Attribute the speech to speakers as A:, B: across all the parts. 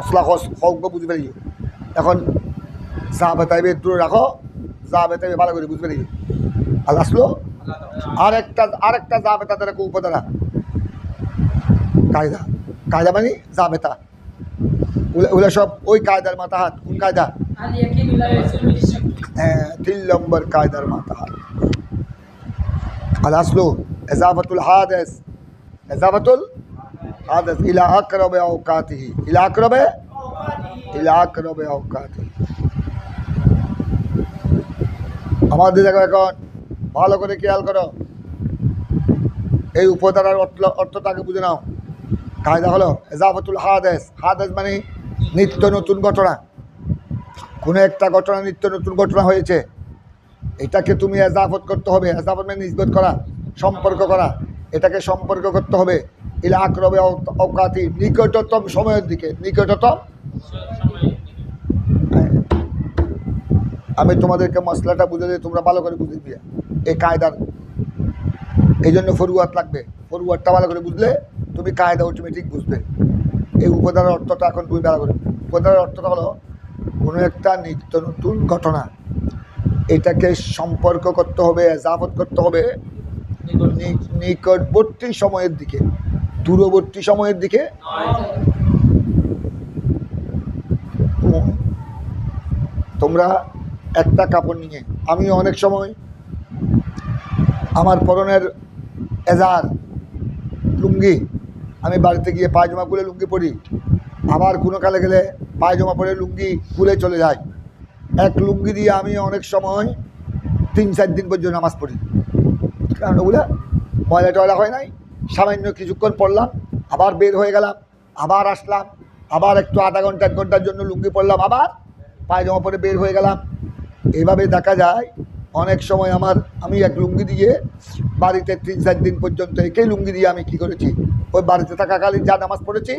A: মশলা হোক বুঝতে পারি। এখন যা বেতাইবে দূরে রাখো, যা বেতাইবে ভালো করে বুঝতে পারি। আর আসলো আরেকটা যা বেতা তারা খুব উপদারা কায়দা, কায়দা মানে যা বেতা, ওগুলো সব ওই কায়দার মাথা হাত। কোন কায়দা? হ্যাঁ, 3 নম্বর কায়দার মাথা হাত। আর আসলো এজাফাতুল হাদেস, এজাফাতুল হাদেস ইলা আকরাবে আওকাতিহি, ইলা আকরাবে আওকাতিহি। আমাদের দেখো এখন ভালো করে খেয়াল করো, এই উপধারার অর্থটাকে বুঝে নাও। কায়দা হলো এজাফাতুল হাদেস, হাদেস মানে নিত্য নতুন ঘটনা। কোনো একটা ঘটনা, নিত্য নতুন ঘটনা হয়েছে, এটাকে তুমি এজাফত করতে হবে। এজাফত মানে নিসবত করা, সম্পর্ক করা। এটাকে সম্পর্ক করতে হবে ইলা আকরাবে আওকাতি, নিকটতম সময়ের দিকে, নিকটতম। আমি তোমাদেরকে মশলাটা বুঝে দিই, তোমরা ভালো করে বুঝে দিয়ে এই কায়দার। এই জন্য ফরুয়াত লাগবে। ফরুয়াতটা ভালো করে বুঝলে তুমি কায়দা অটোমেটিক বুঝবে। এই উপধারার অর্থটা এখন তুমি ভালো করে। উপধারার অর্থটা হলো কোনো একটা নিত্য নতুন ঘটনা, এটাকে সম্পর্ক করতে হবে, এজাফত করতে হবে নিকটবর্তী সময়ের দিকে, দূরবর্তী সময়ের দিকে। তোমরা একটা কাপড় নিয়ে, আমি অনেক সময় আমার পরনের এজার লুঙ্গি, আমি বাড়িতে গিয়ে পায়জামা খুলে লুঙ্গি পরি, আবার কোনো কালে গেলে পায়জামা পরে লুঙ্গি খুলে চলে যায়। এক লুঙ্গি দিয়ে আমি অনেক সময় 3-4 দিন পর্যন্ত নামাজ পড়ি। কারণ ওগুলো ময়লা টয়লা হয় নাই, সামান্য কিছুক্ষণ পড়লাম, আবার বের হয়ে গেলাম, আবার আসলাম, আবার একটু আধা ঘন্টা 1 ঘন্টার জন্য লুঙ্গি পরলাম, আবার পায়জামা পরে বের হয়ে গেলাম। এইভাবে দেখা যায় অনেক সময় আমি এক লুঙ্গি দিয়ে বাড়িতে 3-4 দিন পর্যন্ত একই লুঙ্গি দিয়ে আমি কি করেছি, ওই বাড়িতে থাকাকালীন যা নামাজ পড়েছি,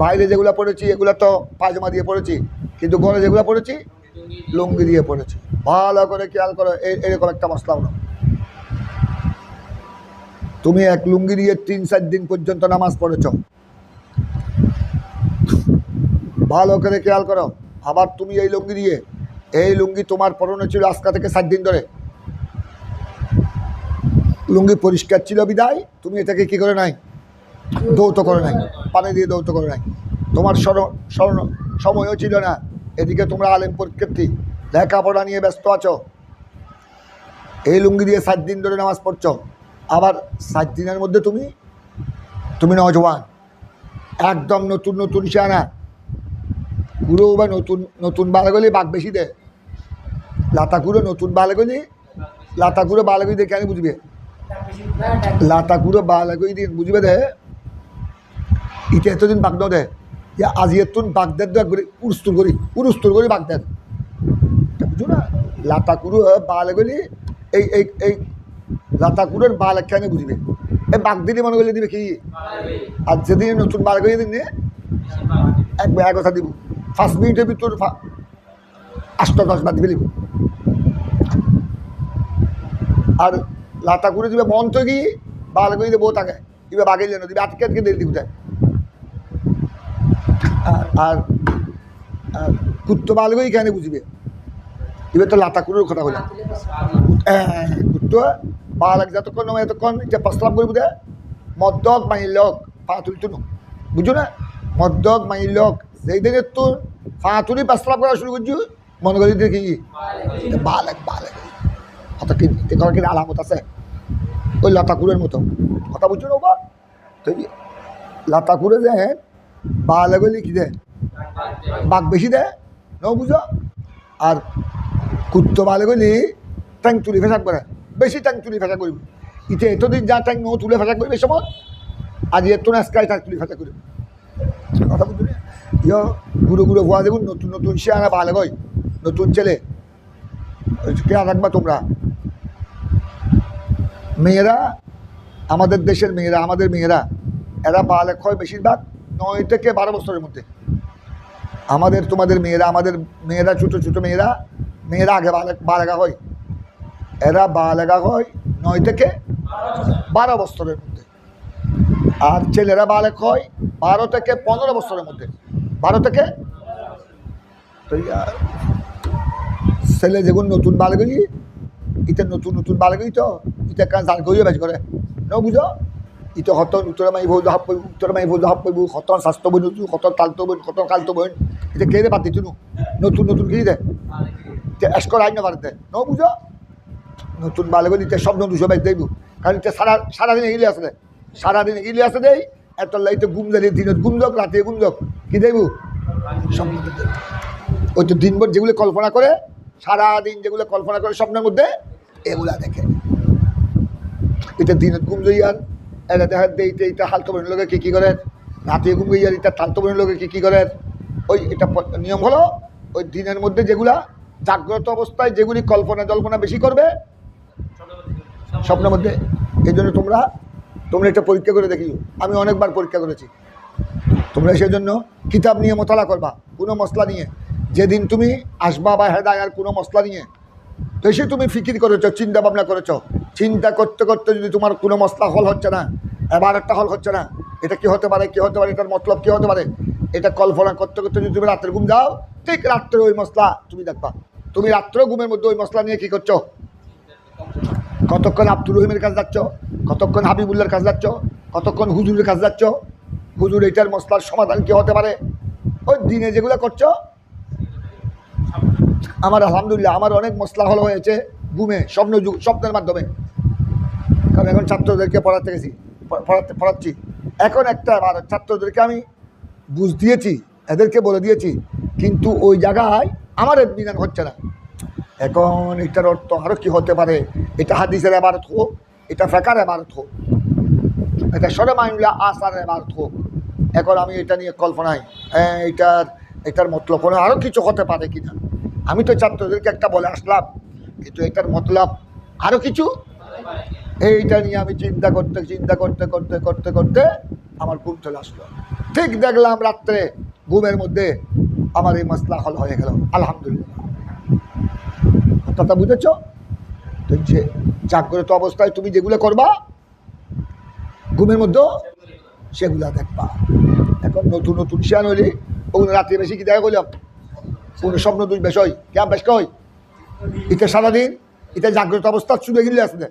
A: বাইরে যেগুলো পড়েছি এগুলো তো পায়জামা দিয়ে পড়েছি, কিন্তু ঘরে যেগুলো পড়েছি লুঙ্গি দিয়ে পড়েছি। ভালো করে খেয়াল করো, এরকম একটা মশলা হলো, তুমি এক লুঙ্গি দিয়ে 3-4 দিন পর্যন্ত নামাজ পড়েছ, ভালো করে খেয়াল করো। আবার তুমি এই লুঙ্গি দিয়ে, এই লুঙ্গি তোমার পরনে ছিল আজকা থেকে 7 দিন ধরে, লুঙ্গি পরিষ্কার ছিল বিদায় তুমি এটাকে কি করে নাই, দৌত করে নাই, পানি দিয়ে দৌত করে নাই। তোমার সময়ও ছিল না, এদিকে তোমরা আলেম পরীক্ষার্থী, লেখাপড়া নিয়ে ব্যস্ত আছো, এই লুঙ্গি দিয়ে 7 দিন ধরে নামাজ পড়ছ। আবার 7 দিনের মধ্যে তুমি নজওয়ান, একদম নতুন নতুন শিয়ানা, গুঁড়ো বা নতুন বালাগলি বাঘ বেশি দেয়, লাতা গুঁড়ো নতুন বালাগলি, লাতা গুঁড়ো বালাগলি দিয়ে কেন বুঝবে, লাতা গুঁড়ো বালাগলি দিয়ে বুঝবে দে ইটা এতদিন বাঘ ন দেয়, আজি এতুন বাঘ দেয় একবারে উরুস্তুর করি বাঘ দেয়, বুঝো না। লাতা গুঁড়ো বালাগলি এই লাতা গুঁড়োর বাল কেন বুঝবে, এই বাঘ দিলে মনে করলে দিবে কি। আর যেদিন নতুন বালাগলি দিন এক কথা দিব, 5 মিনিটের ভিতর 8-10 বার দিবে দিব। আর লাতা করে দিবে মন তো কি বাল করে দিবে বউ থাকে দিবে বাঘে যেন দিবে আটকে দিয়ে দিব যায়। আর কুত্তো বাল করে কেন বুঝবে, এবার তো লাতা কুড়োর কথা বলে কুত্তো বাল যতক্ষণ এতক্ষণ যে প্রস্তাব করবো দে মদ্যক মাইল লোক পা তুলতো না, বুঝছো না। মদ্যক মাইল লোক যেই দিনে তোর পা তুলি প্রস্তাব করা শুরু করছো মনে করি দেখি বাল অত কি আলামত আছে ওই লতা কুড়ের মতো কথা বুঝছো না। বা তো লতা কুড়ে যে বাল গলি কি দেয় বাঘ বেশি দেয় ন বুঝো। আর কুত্তো বালে গলি ট্যাং তুলি ফেসাক করে, বেশি ট্যাং তুলি ফেসা করবি, ইতে এতদিন যা ট্যাং নো তুলে ফেসা করবে সময় আজ এত নাচকায় ট্যাং তুলি ফেসা করবে কথা বুঝছো না। ঘুরে ঘুরে ভুয়া দেখুন নতুন নতুন সে আনা ভালো হয়, নতুন ছেলে খেয়াল রাখবা তোমরা। মেয়েরা আমাদের দেশের মেয়েরা, আমাদের মেয়েরা এরা বালেক হয় বেশিরভাগ 9 থেকে 12 বছরের মধ্যে। তোমাদের মেয়েরা ছোটো ছোটো মেয়েরা আগে বালেগা হয়, এরা বালেগা হয় 9 থেকে 12 বছরের মধ্যে। আর ছেলেরা বালেক হয় 12 থেকে 15 বছরের মধ্যে, 12 থেকে তো ছেলে যেগুলো নতুন বাল গই ইটা নতুন নতুন বাল গই তো ইটা কাজ জাল গইও বাজ করে ন বুঝো ইটা হতন উত্তর মাই ভোজ হাপ পাইব উত্তর মাই ভোজ হাপ পাইব হতন স্বাস্থ্য বই নতুন হতন তালতো বই হতন কালতো বই এটা কে দে পাতি তুনু নতুন নতুন কি দে এসকর আইন না পারতে ন বুঝো নতুন বাল গই ইটা সব নতুন সবাই দেব কারণ এটা সারাদিন এগিয়ে আসলে সারাদিন এগিয়ে আসে দেই এত লাইতে ঘুম দিলে দিনত ঘুম দক রাতে ঘুম দক কি দেব স্বপ্ন ওই তো দিনভর যেগুলো কল্পনা করে সারাদিন যেগুলো কল্পনা করে স্বপ্নের মধ্যে এগুলা দেখে এটা দিনত ঘুম যাইয়ার এটা দেখা দেইতে এটা হালতো বোনের লোকে কী করে রাতে ঘুম যাইয়ার এটা থালতো বোনের লোকে কী করে ওই এটা নিয়ম হলো ওই দিনের মধ্যে যেগুলা জাগ্রত অবস্থায় যেগুলি কল্পনা জল্পনা বেশি করবে স্বপ্নের মধ্যে এই জন্য তোমরা এটা পরীক্ষা করে দেখিও আমি অনেকবার পরীক্ষা করেছি তোমরা সেজন্য কিতাব নিয়ে মোতালা করবা কোনো মশলা নিয়ে যেদিন তুমি আসবা বা হেদায়ার কোনো মশলা নিয়ে বেশি তুমি ফিকির করেছো চিন্তা ভাবনা করেছো চিন্তা করতে করতে যদি তোমার কোনো মশলা হল হচ্ছে না এবার একটা হল হচ্ছে না এটা কি হতে পারে এটার মতলব কি হতে পারে এটা কল্পনা করতে করতে যদি তুমি রাত্রে ঘুম যাও ঠিক রাত্রে ওই মশলা তুমি দেখবা তুমি রাত্রে ঘুমের মধ্যে ওই মশলা নিয়ে কি করছো কতক্ষণ আব্দুর রহিমের কাছে যাচ্ছ কতক্ষণ হাবিবুল্লার কাছে যাচ্ছ কতক্ষণ হুজুরের কাছে যাচ্ছ হুজুর এটার মশলার সমাধান কি হতে পারে ওই দিনে যেগুলো করছো আমার আলহামদুলিল্লাহ আমার অনেক মশলা হল হয়েছে ঘুমে স্বপ্নের মাধ্যমে কারণ এখন ছাত্রদেরকে পড়াচ্ছি এখন একটা ছাত্রদেরকে আমি বুঝ দিয়েছি এদেরকে বলে দিয়েছি কিন্তু ওই জায়গায় আমার বিধান হচ্ছে না এখন এটার অর্থ আরও কি হতে পারে এটা হাদিসের এবারত হোক এটা ফেকার এবারত হোক এটা সরমাইনুল্লা আসার এবারত হোক এখন আমি এটা নিয়ে কল্পনায় এটার মতলব কোনো আরও কিছু হতে পারে কিনা আমি তো ছাত্রদেরকে একটা বলে আসলাম কিন্তু এটার মতলব আরও কিছু এইটা নিয়ে আমি চিন্তা করতে আমার ঘুম চলে আসলো ঠিক দেখলাম রাত্রে ঘুমের মধ্যে আমার এই মশলা হল হয়ে গেল আলহামদুলিল্লাহ কথা বুঝেছ তো যে জাগ্রত অবস্থায় তুমি যেগুলো করবা ঘুমের মধ্যে সেগুলা দেখবা এখন নতুন নতুন শিয়ান হইলি ওগুলো রাত্রে বেশি কি দেখা করলাম কোনো স্বপ্ন দুই বিষয় কেমন বেশ কই এটা সারাদিন এটা জাগ্রত অবস্থা শুনে গেলে আসলে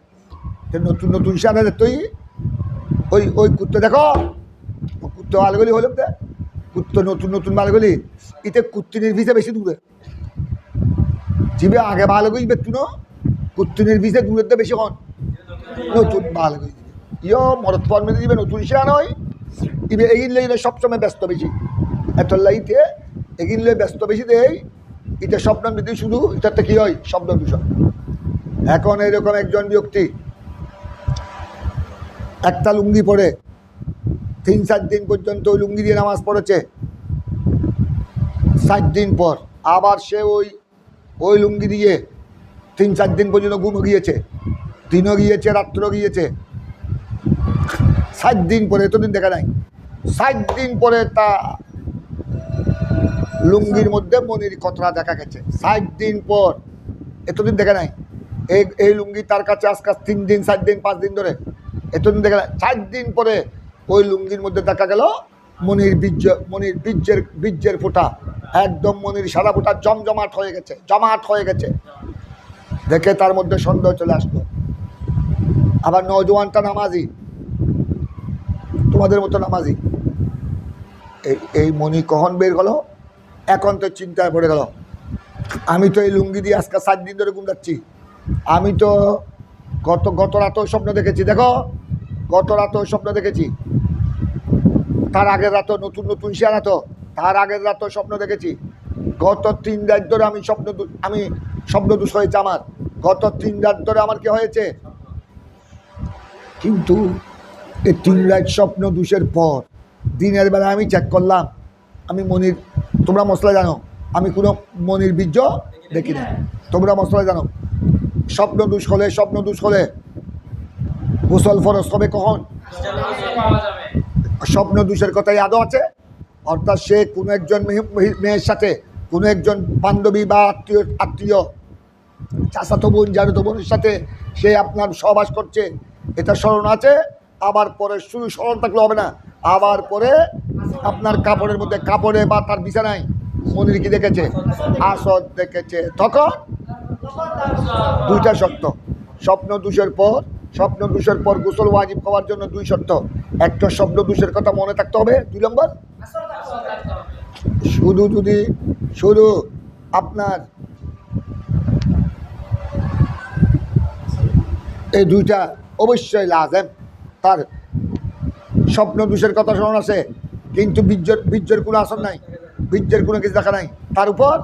A: নতুন নতুন শিয়ানের তুই ওই কুত্তে দেখো কুত্তে আলগলি হলাম দে কুত্ত নতুন নতুন মালগলি ইতে কুত্তিনের ভিসে বেশি দূরে জিবে আগে ভালো গইবে তুই কুত্তিনের ভিসে দূরের তো বেশি হন নতুন ভালো গই দিবে ইয় মরত ফর্মে দিবে নতুন শিয়া নয় ইবে এগিয়ে সবসময় ব্যস্ত বেশি এত লাইতে এগিয়ে ব্যস্ত বেশি দেয় এটা স্বপ্ন যদি শুধু এটাতে কি হয় শব্দ দূষণ এখন এরকম একজন ব্যক্তি একটা লুঙ্গি পরে 3-4 দিন পর্যন্ত ওই লুঙ্গি দিয়ে নামাজ পড়েছে 7 দিন পর আবার সে ওই লুঙ্গি দিয়ে 3-4 দিন পর্যন্ত ঘুমো গিয়েছে দিনও গিয়েছে রাত্রও গিয়েছে 7 দিন পরে এতদিন দেখা নাই 7 দিন পরে তা লুঙ্গির মধ্যে মনির কতরা দেখা গেছে 7 দিন পর এতদিন দেখা নাই এই লুঙ্গি তার কাছে আজকাল 3 দিন 4 দিন 5 দিন ধরে এতদিন দেখা নাই 4 দিন পরে ওই লুঙ্গির মধ্যে দেখা গেল মনির বীর্যের ফোঁটা একদম মনির সারা ফোঁটা জমাট হয়ে গেছে দেখে তার মধ্যে সন্দেহ চলে আসলো আবার নওজোয়ানটা নামাজি তোমাদের মতো নামাজি এই মনি কখন বের হলো এখন তো চিন্তায় পড়ে গেল আমি তো এই লুঙ্গি দিয়ে আজকে 7 দিন ধরে ঘুম যাচ্ছি আমি তো গত রাতেও স্বপ্ন দেখেছি দেখো গত রাতেও স্বপ্ন দেখেছি তার আগের রাতও নতুন শিয়া রাত তার আগের রাতও স্বপ্ন দেখেছি গত 3 রাত ধরে আমি স্বপ্ন দোষ হয়েছে আমার গত 3 রাত ধরে আমার কি হয়েছে কিন্তু এই 3 রাত স্বপ্ন দোষের পর দিনের বেলা আমি চেক করলাম আমি মনির তোমরা মশলা জানো আমি কোনো মনির বীর্য দেখি না তোমরা মশলা জানো স্বপ্ন দোষ হলে গোসল ফরজ হবে কখন স্বপ্ন দোষের কথাই আদৌ আছে অর্থাৎ সে কোনো একজন মেয়ের সাথে কোনো একজন বান্ধবী বা আত্মীয় চাচাতো বোন জানাতো বোনের সাথে সে আপনার সহবাস করছে এটা স্মরণ আছে আবার পরে শুধু স্মরণ থাকলে হবে না আবার পরে আপনার কাপড়ের মধ্যে কাপড়ে বা তার বিছানায় মনির কি দেখেছে? আসদ দেখেছে। তখন দুইটা শর্ত। স্বপ্ন দোষের পর গোসল ওয়াজিব হওয়ার জন্য দুই শর্ত। একটা স্বপ্ন দোষের কথা মনে থাকতে হবে, 2 নম্বর শুধু আপনার এই দুইটা অবশ্যই লাজেম। তার স্বপ্ন দোষের কথা শোনা আছে, কিন্তু বীর্যের কোনো আসর নাই, বীর্যের কোনো কিছু দেখা নাই, তার উপর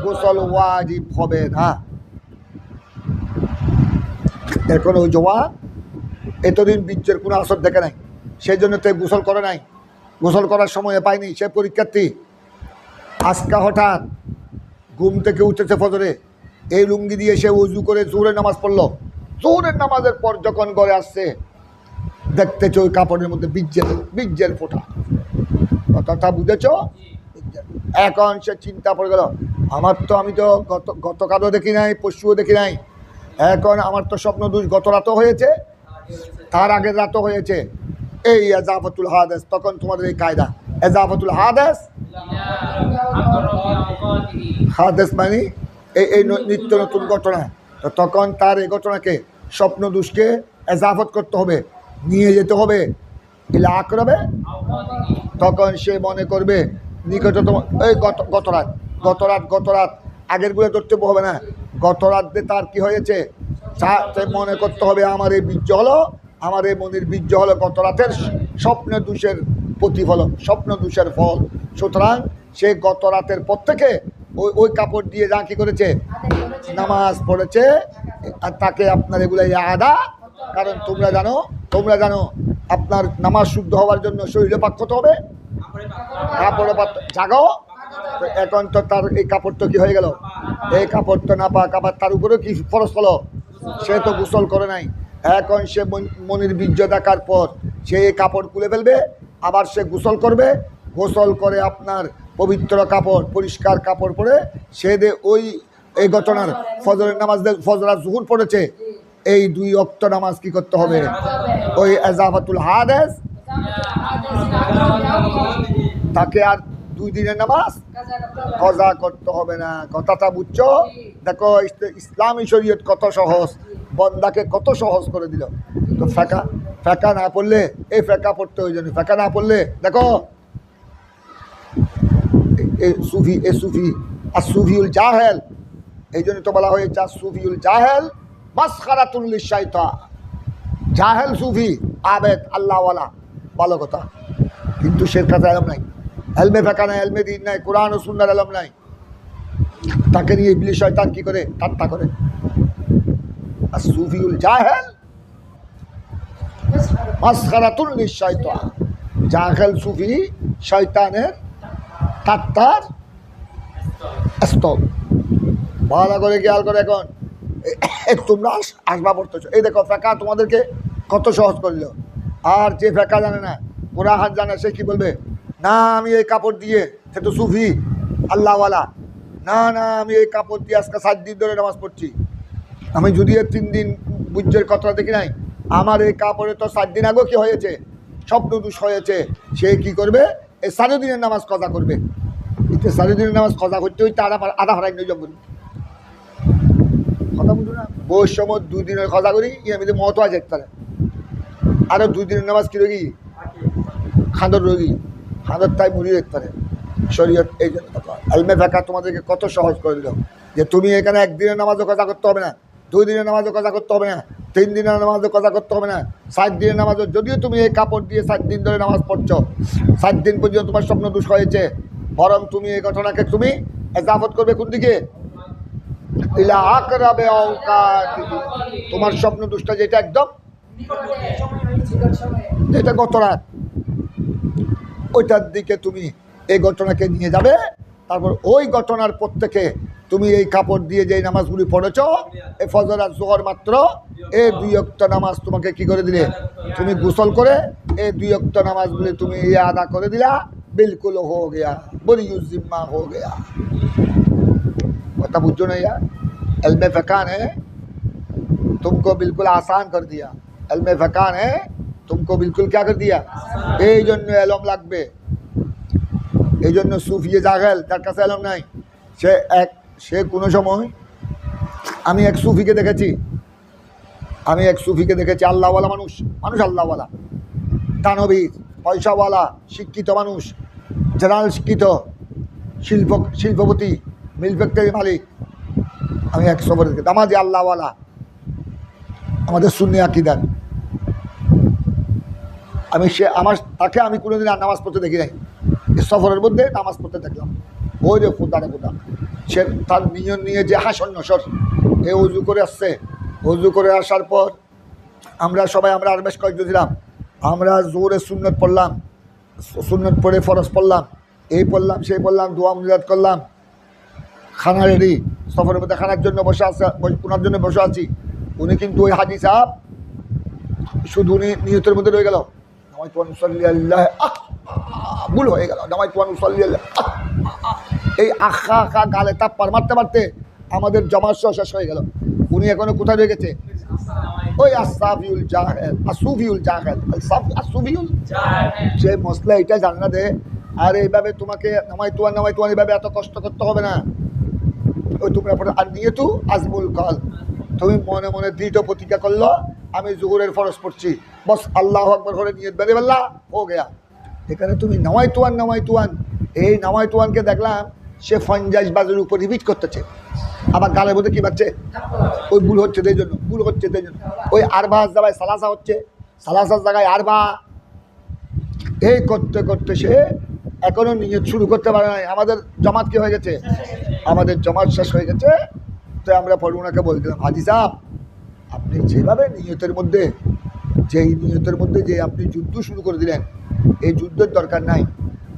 A: গোসল ওয়াজিব হবে না। এখন ওই জওয়ান এতদিন বীর্যের কোনো আসর দেখে নাই, সেই জন্য তো গোসল করে নাই, গোসল করার সময় পায়নি। সে পরীক্ষার্থী আজকা হঠাৎ ঘুম থেকে উঠেছে ফজরে, এই লুঙ্গি দিয়ে সে উজু করে জোহরের নামাজ পড়লো। জোহরের নামাজের পর যখন ঘরে আসছে দেখতেছ ওই কাপড়ের মধ্যে বীর্যের ফোঁটা। কথাটা বুঝেছ? এখন সে চিন্তা পড়ে গেল, আমি তো গতকালও দেখি নাই, পরশুও দেখি নাই, এখন আমার তো স্বপ্ন দোষ গত রাতও হয়েছে, তার আগের রাতও হয়েছে। এই এজাফাতুল হাদেস, তখন তোমাদের এই কায়দা এজাফাতুল হাদেস মানে এই নিত্য নতুন ঘটনা। তো তখন তার এই ঘটনাকে স্বপ্ন দোষকে এজাফত করতে হবে, নিয়ে যেতে হবে ইলা আকরাবে। তখন সে মনে করবে নিকটতম এই গত রাত আগের গুলো ধরতে হবে না, গত রাতে তার কি হয়েছে মনে করতে হবে। আমার এই বীর্য হলো, আমার এই মনির বীর্য হলো গত রাতের স্বপ্ন দোষের প্রতিফলন, স্বপ্ন দোষের ফল। সুতরাং সে গত রাতের পর থেকে ওই কাপড় দিয়ে যা কি করেছে, নামাজ পড়েছে, আর তাকে আপনার এগুলো আদা। কারণ তোমরা জানো আপনার নামাজ শুদ্ধ হওয়ার জন্য শরীরে পাক করতে হবে, কাপড়ে জাগো। তো এখন তো তার এই কাপড় তো কি হয়ে গেল, এই কাপড় তো না পাক, আবার তার উপরেও কি ফরজ হলো, সে তো গোসল করে নাই। এখন সে মনির বীর্য দেখার পর সে এই কাপড় খুলে ফেলবে, আবার সে গোসল করবে, গোসল করে আপনার পবিত্র কাপড় পরিষ্কার কাপড় পরে সে এই ঘটনার ফজরের নামাজ ফজর আর জুহুর পড়েছে, এই 2 ওয়াক্ত নামাজ কি করতে হবে, ওই এজাফাতুল হাদেস তাকে আর 2 দিনের নামাজ কজা করতে হবে না। কথাটা বুঝছো? দেখো ইসলামী শরীয়ত কত সহজ, বন্দাকে কত সহজ করে দিল। তো ফেকা না পড়লে, এই ফেকা পড়তে ওই জন্য ফেকা না পড়লে দেখো সুফি আর সুফিউল জাহেল, এই জন্য তো বলা হয়েছে সুফিউল জাহেল মাসখারাতুল লিশাইতান। জাহেল সুফি আবেদ আল্লাহওয়ালা, ভালো কথা, কিন্তু সে কাছে এলম নাই, এলমে ফেকা নাই, এলমে দিন নাই, কোরআন ও সুন্নাহর এলম নাই। তাকে নিয়ে ইবলিস শয়তান কি করে ঠাট্টা করে। আর সুফিউল জাহেল মাসখারাতুল লিশাইতান, জাহেল সুফি শয়তানের ঠাট্টার স্থল। ভালো করে খেয়াল করে, এখন তোমরা আসবা পড়তেছো, এই দেখো ফেকা তোমাদেরকে কত সহজ করল। আর যে ফেকা জানে না, কোরআন জানে, সে কি বলবে, না আমি এই কাপড় দিয়ে, সে তো সুফি আল্লাহওয়ালা, না আমি এই কাপড় দিয়ে আজকে 7 দিন ধরে নামাজ পড়ছি, আমি যদিও 3 দিন বুঝের কথা দেখি নাই, আমার এই কাপড়ে তো 7 দিন আগেও কি হয়েছে, স্বপ্ন দোষ হয়েছে। সে কি করবে, এই 4 দিনের নামাজ কজা করবে। 4 দিনের নামাজ কজা করতে হইতে আধা হারাই নিয়ে যাবো। কথা বুঝো না? বউর সময় 2 দিনের কজা করি, আমি তো মত আছে তারা আরো 2 দিনের নামাজ কি রোগী, খাঁদর রোগী, খাঁদর তাই মুড়িয়ে দেখতে পারে শরীয়ত। এই জন্য এলমে ফেকা তোমাদেরকে কত সহজ করে দিল, যে তুমি এখানে 1 দিনের নামাজও কজা করতে হবে না, 2 দিনের নামাজও কজা করতে হবে না, 3 দিনের নামাজও কজা করতে হবে না, 7 দিনের নামাজও। যদিও তুমি এই কাপড় দিয়ে 7 দিন ধরে নামাজ পড়ছো, 7 দিন পর্যন্ত তোমার স্বপ্ন দোষ হয়েছে, বরং তুমি এই ঘটনাকে তুমি এজাফত করবে কোন দিকে, ইলা আকরাবে আওকাতি, তোমার স্বপ্ন দোষটা যেটা একদম যেটা গত রাত, ওইটার দিকে তুমি এই ঘটনাকে নিয়ে যাবে। তারপর ওই ঘটনার পর থেকে তুমি এই কাপড় দিয়ে যেই নামাজগুলি পড়েছ, এই ফজর আর জোহর মাত্র এই 2 ওয়াক্ত নামাজ তোমাকে কি করে দিলে, তুমি গোসল করে এই 2 ওয়াক্ত নামাজগুলি তুমি আদা করে দিলা, बिल्कुल हो गया, बड़ी जिम्मा हो गया। मतलब बुझो नहीं यार, इल्म फ़िक़्ह ने तुमको बिल्कुल आसान कर दिया, इल्म फ़िक़्ह ने तुमको बिल्कुल क्या कर दिया এই জন্য এলম লাগবে এই জন্য সুফিয়ে জাগেল তার কাছে এলম নাই সে কোনো সময় আমি এক সুফিকে দেখেছি আল্লাহওয়ালা মানুষ আল্লাহওয়ালা দানবীর পয়সাওয়ালা শিক্ষিত মানুষ জেনারেল শিক্ষিত শিল্পপতি মিল ফ্যাক্টরি মালিক আমি এক সফরে দেখি আমাদের আল্লাহওয়ালা আমাদের সুন্নি আকীদার তাকে আমি কোনোদিন আর নামাজ পড়তে দেখি নাই এই সফরের মধ্যে নামাজ পড়তে দেখলাম ওই যে খোদা সে তার নিয়ে যে হাসন নসর এ উজু করে আসছে উজু করে আসার পর আমরা আর বেশ কয়েকজন ছিলাম আমরা জোরে সুন্নত পড়লাম সুন্নত পড়ে ফরজ পড়লাম এই পড়লাম সেই পড়লাম দোয়া মুজাত করলাম খানা রেডি সফরের মধ্যে খানার জন্য ওনার জন্য বসে আছি উনি কিন্তু ওই হাজি সাহেব শুধু উনি নিয়তের মধ্যে রয়ে গেল ভুল হয়ে গেল এই আখা গালে তাপ্পার মারতে মারতে আমাদের জমার শেষ হয়ে গেল উনি এখনো কোথায় রয়ে গেছে ওই আসুফিউল জাহেল সে মশলা এটা জানে না দে আর এইভাবে তোমাকে নামাই তুয়ান এইভাবে এত কষ্ট করতে হবে না ওই তোমরা আর নিয়ে তু আজমুল কাল তুমি মনে মনে দৃঢ় প্রতিজ্ঞা করলো আমি জোহরের ফরজ পড়ছি বস আল্লাহ আকবার করে নিয়ত বেঁধে ফেললা হো গেয়া এখানে তুমি নামাই তুয়ান এই নামাই তুয়ানকে দেখলাম সে ফঞ্জাইশ বাজের উপর রিপিট করতেছে আবার গালের মধ্যে কি পাচ্ছে ওই ভুল হচ্ছে এই জন্য ওই আরবা জায়গায় সালাসা হচ্ছে সালাসার জায়গায় আরবা এই করতে করতে সে এখনো নিয়ত শুরু করতে পারে নাই আমাদের জমাত কি হয়ে গেছে আমাদের জমাত শেষ হয়ে গেছে তো আমরা পরে ওনাকে বলছিলাম হাজি সাহেব আপনি যেভাবে নিয়তের মধ্যে যে আপনি যুদ্ধ শুরু করে দিলেন এই যুদ্ধের দরকার নাই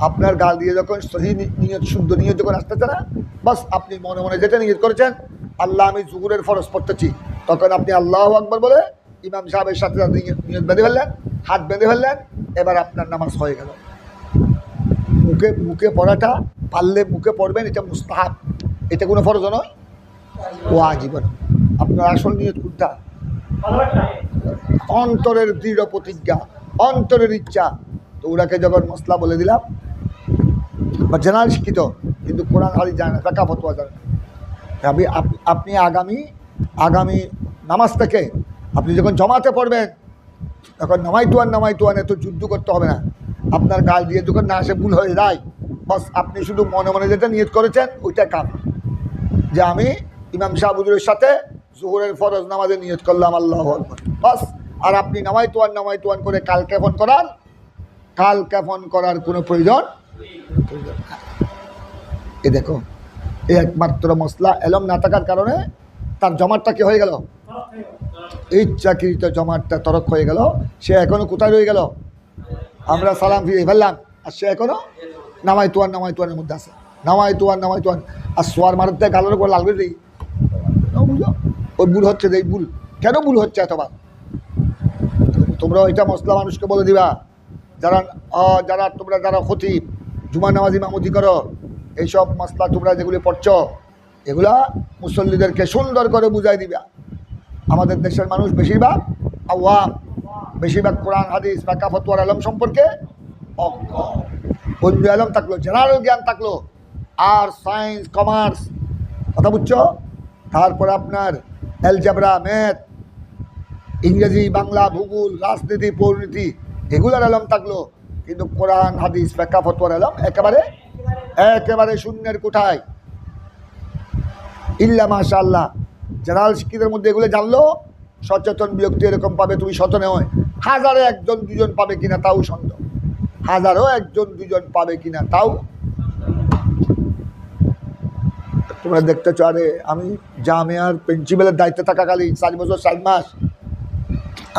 A: আপনার গাল দিয়ে যখন সহি নিয়ত শুদ্ধ নিয়ত যখন আসতেছে না বাস আপনি মনে মনে যেটা নিয়ত করেছেন আল্লাহ আমি জুহুরের ফরজ পড়তেছি তখন আপনি আল্লাহু আকবার বলে ইমাম সাহেবের সাথে নিয়ত বেঁধে ফেললেন হাত বেঁধে ফেললেন এবার আপনার নামাজ হয়ে গেল মুখে পড়াটা পারলে মুখে পড়বেন এটা মুস্তাহাব এটা কোনো ফরজ নয় ওয়াজিব আপনার আসল নিয়ত কোনটা অন্তরের দৃঢ় প্রতিজ্ঞা অন্তরের ইচ্ছা তো ওরাকে যখন মশলা বলে দিলাম বা জেনারেল শিক্ষিত কিন্তু কোরআন হাদিস জানে না ফিকহ ফতোয়া জানে না আপনি আগামী নামাজ থেকে আপনি যখন জমাতে পড়বেন তখন নামাই তুয়ান এত যুদ্ধ করতে হবে না আপনার গাল দিয়ে যখন না আসে ভুল হয়ে যায় বাস আপনি শুধু মনে মনে যেটা নিয়ত করেছেন ওইটা কাম যে আমি ইমাম সাহেব হুজুরের সাথে জোহরের ফরজ নামাজে নিয়ত করলাম আল্লাহু আকবার বাস আর আপনি নামাই তুয়ান করে কাল কাফন করার কোনো প্রয়োজন এ দেখো এই একমাত্র মশলা এলম না থাকার কারণে তার জমাটটা কি হয়ে গেল ইচ্ছাকৃত জমাটটা তরক হয়ে গেল সে এখনো কোথায় রয়ে গেল আমরা সালাম ফিরে ফেললাম আর সে এখনো নামাই তুয়ানের মধ্যে আছে নামাই তুয়ান আর সোয়ার মারতে গালের উপর লাগবে দিই বুঝলো ওই ভুল হচ্ছে এই ভুল কেন ভুল হচ্ছে এতবার তোমরা ওইটা মশলা মানুষকে বলে দিবা যারা খতিব জুমা নামাজ ইমামতি করো এইসব মশলা তোমরা যেগুলি পড়ছ এগুলা মুসল্লিদেরকে সুন্দর করে বুঝাই দিবা আমাদের দেশের মানুষ বেশিরভাগ কোরআন হাদিস ফিকহ ফতোয়ার আলম সম্পর্কে অন্য আলম থাকলো জেনারেল জ্ঞান থাকলো আর সায়েন্স কমার্স কথা বুঝছো তারপরে আপনার অ্যালজেব্রা ম্যাথ ইংরেজি বাংলা ভূগোল রাজনীতি পরিনীতি এগুলার আলম থাকলো কিন্তু কোরআন হাদিস ফিকহ ফতোয়ার আলম একেবারে শূন্যের কোঠায় ইল্লা মাশাআল্লাহ জেনারেল শিক্ষিতের মধ্যে এগুলো জানলো সচেতন ব্যক্তি এরকম পাবে তুমি শত নয় হাজারে একজন দুজন পাবে কিনা তাও সন্দেহ হাজারও একজন দুজন পাবে কিনা তাও তোমরা দেখতেছ আরে আমি জামিয়ার প্রিন্সিপালের দায়িত্বে থাকাকালীন 4 বছর 7 মাস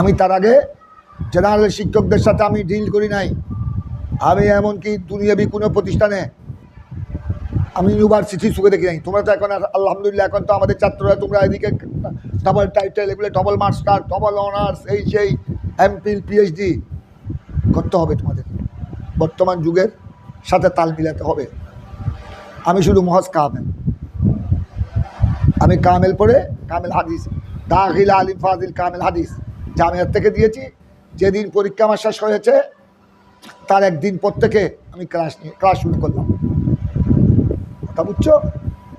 A: আমি তার আগে জেনারেল শিক্ষকদের সাথে আমি ডিল করি নাই আমি এমনকি দুনিয়াবি কোনো প্রতিষ্ঠানে আমি ইউনিভার্সিটি সুখে দেখি নাই তোমরা তো এখন আলহামদুলিল্লাহ এখন তো আমাদের ছাত্ররা তোমরা এদিকে ডাবল টাইটেল এগুলো ডবল মাস্টার ডবল অনার্স এই সেই এমফিল পিএইচডি করতে হবে তোমাদের বর্তমান যুগের সাথে তাল মিলাতে হবে আমি শুধু মহজ কামেল আমি কামেল পড়ে কামেল হাদিস দাখিল আলিম ফাজিল কামেল হাদিস জামিয়াত থেকে দিয়েছি যেদিন পরীক্ষা আমার শেষ হয়েছে তার একদিন পর থেকে আমি ক্লাস শুরু করলাম। কথা বুঝছো?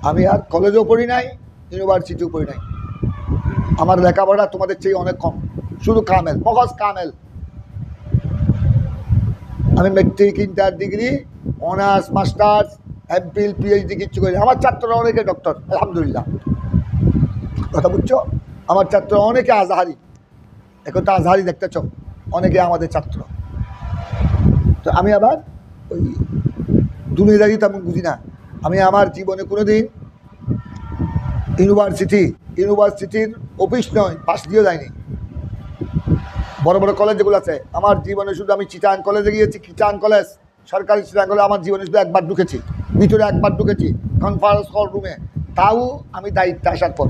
A: আমি আর কলেজেও পড়ি নাই, ইউনিভার্সিটিও পড়ি নাই। আমার লেখাপড়া তোমাদের চেয়ে অনেক কম, শুধু কামেল, মহজ কামেল। আমি metric, inter degree, honours, masters, MPhil, PhD কিচ্ছু করি। আমার ছাত্ররা অনেকে ডক্টর, আলহামদুলিল্লাহ। কথা বুঝছো? আমার ছাত্র অনেকে আজহারি, এখন তো আজহারি দেখতেছ, অনেকে আমাদের ছাত্র। তো আমি আবার ওই দুনিয়াদারি তেমন বুঝি না। আমি আমার জীবনে কোনোদিন ইউনিভার্সিটির অফিস নয়, পাশ দিয়েও যায়নি। বড় বড় কলেজ যেগুলো আছে, আমার জীবনে শুধু আমি চিটাং কলেজে গিয়েছি, চিটাং কলেজ, সরকারি চিটাং কলেজ আমার জীবনে শুধু একবার ঢুকেছি, ভিতরে একবার ঢুকেছি কনফারেন্স হল রুমে। তাও আমি দায়িত্বে আসার পর,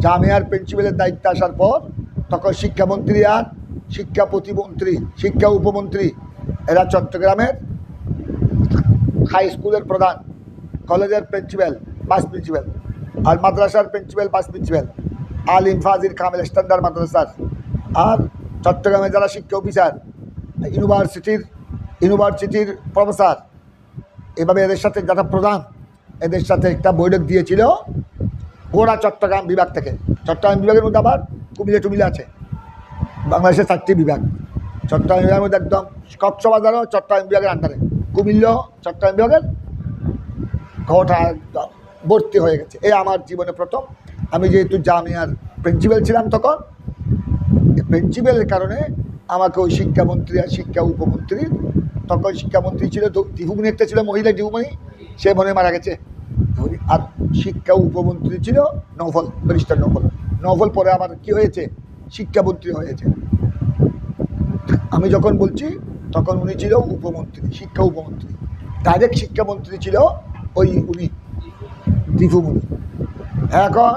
A: জামিয়ার প্রিন্সিপালের দায়িত্বে আসার পর, তখন শিক্ষামন্ত্রী আর শিক্ষা প্রতিমন্ত্রী, শিক্ষা উপমন্ত্রী, এরা চট্টগ্রামের হাই স্কুলের প্রধান, কলেজের প্রিন্সিপাল, ভাইস প্রিন্সিপাল, আর মাদ্রাসার প্রিন্সিপাল, ভাইস প্রিন্সিপাল, আলিম ফাজিল কামেল স্ট্যান্ডার্ড মাদ্রাসার, আর চট্টগ্রামে যারা শিক্ষা অফিসার, ইউনিভার্সিটির প্রফেসর, এভাবে এদের সাথে যারা প্রধান, এদের সাথে একটা বৈঠক দিয়েছিল ওরা চট্টগ্রাম বিভাগ থেকে। চট্টগ্রাম বিভাগের মধ্যে আবার কুমিল্লা টুমিল্লা আছে, বাংলাদেশের 4টি বিভাগ। চট্টগ্রাম বিভাগের মধ্যে একদম কক্সবাজারও চট্টগ্রাম বিভাগের আন্ডারে, কুমিল্লা চট্টগ্রাম বিভাগের ঘটা একদম ভর্তি হয়ে গেছে। এই আমার জীবনে প্রথম। আমি যেহেতু জামিয়ার প্রিন্সিপাল ছিলাম তখন, প্রিন্সিপালের কারণে আমাকে ওই শিক্ষামন্ত্রী আর শিক্ষা উপমন্ত্রী, তখন শিক্ষামন্ত্রী ছিল দীপুমণি, একটা ছিল মহিলা দীপুমণি, সে মনে মারা গেছে। আর শিক্ষা উপমন্ত্রী ছিল নফল, ব্যারিস্টার নফল পরে আবার কি হয়েছে, শিক্ষামন্ত্রী হয়েছে। আমি যখন বলছি তখন উনি ছিল উপমন্ত্রী, শিক্ষা উপমন্ত্রী। ডাইরেক্ট শিক্ষামন্ত্রী ছিল ওই উনি দীপুমণি। এখন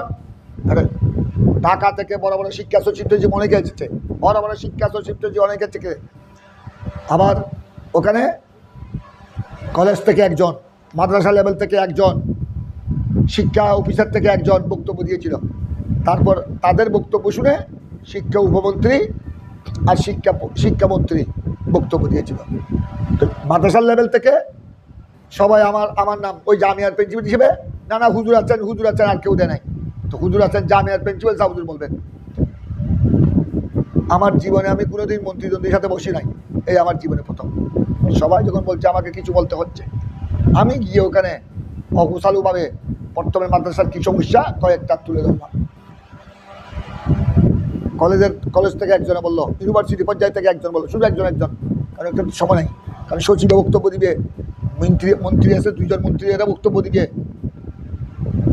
A: ঢাকা থেকে বড় বড় শিক্ষা সচিব যে অনেকে এসেছে, বড় বড় শিক্ষা সচিব যে অনেকে থেকে, আবার ওখানে কলেজ থেকে একজন, মাদ্রাসা লেভেল থেকে একজন, শিক্ষা অফিসার থেকে একজন বক্তব্য দিয়েছিল। তারপর তাদের বক্তব্য শুনে শিক্ষা উপমন্ত্রী আর শিক্ষামন্ত্রী বক্তব্য দিয়েছিল। তো মাদ্রাসার লেভেল থেকে সবাই আমার নাম ওই জামিয়ার প্রিন্সিপাল হিসেবে, না হুজুর আছেন, আর কেউ দেয় নাই। তো হুজুর আছেন জামিয়ার প্রিন্সিপাল, হুজুর বলবেন। আমার জীবনে আমি কোনোদিন মন্ত্রীদ্বন্দ্বীর সাথে বসি নাই, এই আমার জীবনে প্রথম। সবাই যখন বলছে আমাকে কিছু বলতে হচ্ছে, আমি গিয়ে ওখানে অকুশালুভাবে প্রথমে মাদ্রাসার কী সমস্যা কয়েকটা তুলে ধরলাম। কলেজ থেকে একজনে বললো, ইউনিভার্সিটি পর্যায় থেকে একজন বললো, শুধু একজন, কারণ একটা সময় নেই, কারণ সচিবে বক্তব্য দিবে, মন্ত্রী আছে, 2জন মন্ত্রী, এরা বক্তব্য দিবে,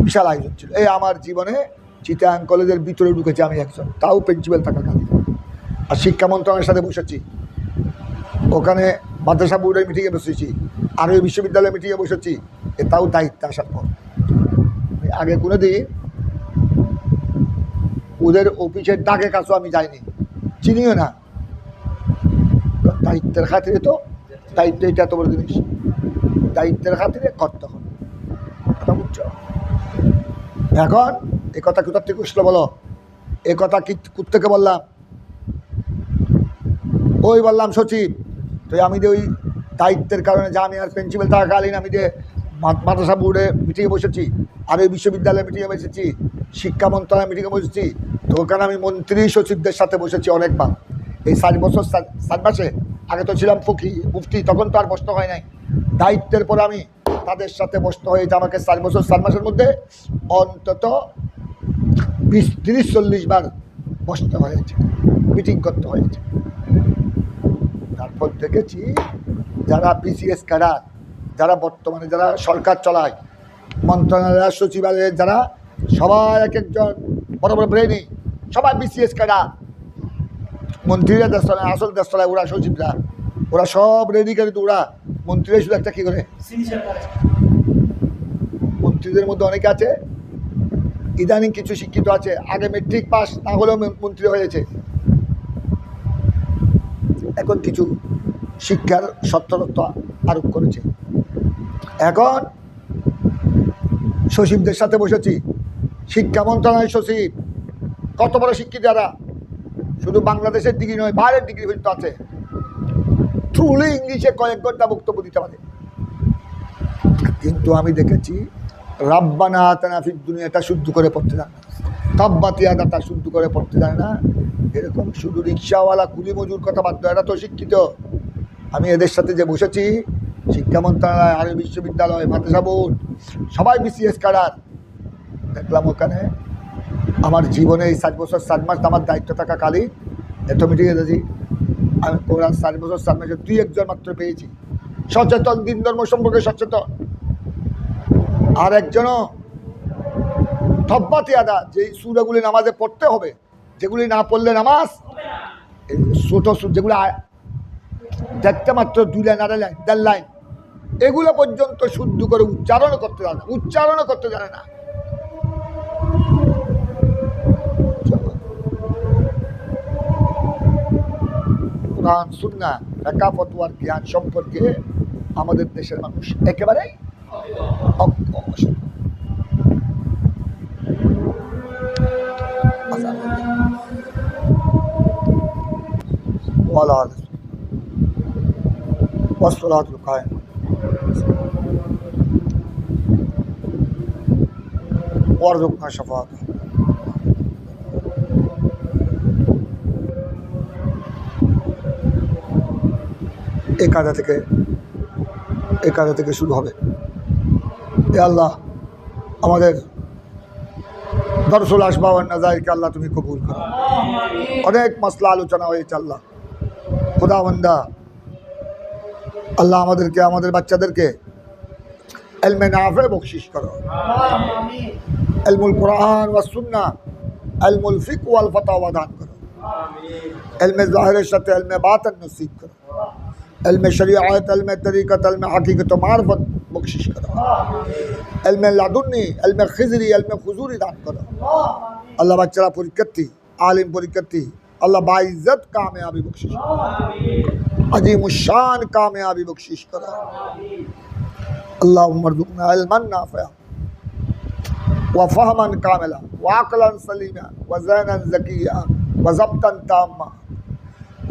A: বিশাল আয়োজন ছিল। এই আমার জীবনে চিটাং কলেজের ভিতরে ঢুকেছি আমি একজন, তাও প্রিন্সিপাল থাকাকালীন। আর শিক্ষা মন্ত্রণালয়ের সাথে বসেছি, ওখানে মাদ্রাসা বোর্ডের মিটিংয়ে বসেছি, আরবি বিশ্ববিদ্যালয়ের মিটিংয়ে বসেছি, তাও দায়িত্বে আসার পর। আগে কোনো দিন ওদের অফিসের ডাকে কাছেও আমি যাইনি, চিনিও না। দায়িত্বের খাতিরে, তো দায়িত্ব এটা এত বড় জিনিস, দায়িত্বের খাতিরে করতে হবে। কথা বুঝছো? এখন এ কথা কোথার থেকে উঠলো বলো? এ কথা কি থেকে বললাম? ওই বললাম সচিব। তো আমি যে ওই দায়িত্বের কারণে জামিয়ার প্রিন্সিপাল থাকাকালীন আমি যে মাদ্রাসা বোর্ডে মিটিংয়ে বসেছি, আর ওই বিশ্ববিদ্যালয়ের মিটিংয়ে বসেছি, শিক্ষা মন্ত্রণালয়ের মিটিংয়ে বসেছি। তো ওখানে আমি মন্ত্রী সচিবদের সাথে বসেছি অনেকবার। এই 7 বছর 7 মাসে, আগে তো ছিলাম মুফতি, তখন তো আর বসতে হয় নাই। দায়িত্বের পরে আমি তাদের সাথে বসতে হয়েছে আমাকে 7 বছর 7 মাসের মধ্যে অন্তত 20-30-40 বার বসতে হয়েছে, মিটিং করতে হয়েছে। তারপর দেখেছি যারা বিসিএস ক্যাডার, যারা বর্তমানে যারা সরকার চলায়, মন্ত্রণালয় সচিবালয়ের যারা, সবাই এক একজন বড় বড় ব্রেনি, সবাই বিসিএস ক্যাডার। মন্ত্রীরা দেশ চলায়, আসল দেশ চলায় ওরা, সচিবরা, ওরা সব রেডি করে। তো ওরা মন্ত্রীরা শুধু একটা কী করে, মন্ত্রীদের মধ্যে অনেকে আছে ইদানিং কিছু শিক্ষিত আছে, আগে মেট্রিক পাস না হলেও মন্ত্রী হয়েছে, এখন কিছু শিক্ষার সচ্ছলতা আরোপ করেছে। এখন সচিবদের সাথে বসেছি, শিক্ষা মন্ত্রণালয়ের সচিব, কত বড় শিক্ষিত যারা, শুধু বাংলাদেশের ডিগ্রি নয়, বাইরের ডিগ্রি পর্যন্ত আছে। ট্রুলি ইংলিশে কয়েক ঘন্টা বক্তব্য দিতে পারে। কিন্তু আমি দেখেছি রাব্বানা আতিনা ফিদ দুনিয়াটা শুদ্ধ করে পড়তে জানে না, তাব্বাত ইয়াদাটা শুদ্ধ করে পড়তে জানে না। এরকম শুধু রিক্সাওয়ালা কুলি মজুর কথা বাধ্য, এরা তো শিক্ষিত। আমি এদের সাথে যে বসেছি, শিক্ষা মন্ত্রণালয়, আরবি বিশ্ববিদ্যালয়, মাদ্রাসা বোর্ড, সবাই বিসিএস কারার, দেখলাম ওখানে আমার জীবনে এই 7 বছর 7 মাস আমার দায়িত্ব থাকা কালীন এত মিটিয়ে গেছি। আমি কোরআন 7 বছর 7 মাসে 2-1 মাত্র পেয়েছি সচেতন, দিন ধর্ম সম্পর্কে সচেতন। আর একজনও তাব্বাত ইয়াদা, যে সূরাগুলি নামাজে পড়তে হবে, যেগুলি না পড়লে নামাজ, এই ছোট যেগুলো দেখতে মাত্র 2 লাইন, 2.5 লাইন, 1.5 লাইন, এগুলো পর্যন্ত শুদ্ধ করে উচ্চারণ করতে জানে না, উচ্চারণ করতে জানে না। কোরআন সুন্নাহ ফিকহ ফতোয়ার জ্ঞান সম্পর্কে আমাদের দেশের মানুষ একেবারে অক্ষম। والصلاة القائمة وارزقنا شفاعته। এই কাজা থেকে শুরু হবে। এ আল্লাহ, আমাদের দরসুল আসবাব নাজাইরকে আল্লাহ তুমি কবুল করো। অনেক মাসলা আলোচনা হয়েছে আল্লাহ, খোদাবন্দা আল্লাহ আমাদেরকে, আমাদের বাচ্চাদেরকে ইলমে নাফে বখশিশ করো। ইলমুল কুরআন ওয়াস সুন্নাহ, ইলমুল ফিকহ ওয়াল ফাতাওয়া দান করো। ইলমে জাহিরের সাথে ইলমে বাতিন নসিব করো। इल्म शरीयत, इल्म तरीक़त, इल्म हकीकत व मारिफत बख्शिश करो। इल्म लादुन्नी, इल्म खिज़री, इल्म खुजूरी दान करो। अल्लाह बच्चा पुरकत्ती, आलिम पुरकत्ती, अल्लाह बाइज़्ज़त कामयाबी बख्शिश करो। अजीमुश्शान कामयाबी बख्शिश करो। अल्लाहुम्मा रज़ुक़ना इल्मन नाफ़िअ व फ़हमन कामिला व अक़लन सलीमा व ज़हनन ज़किय्या व ज़ब्तन ताम्मा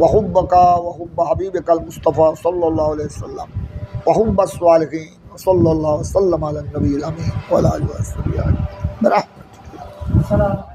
A: वहुब्बक वहुब्ब हबीबिकल मुस्तफ़ा सल्लल्लाहु अलैहि वसल्लम वहुब्बस सालिहीन सल्लल्लाहु अलैहि वसल्लम अला नबील अमीन व अला आलिहि व सल्लम।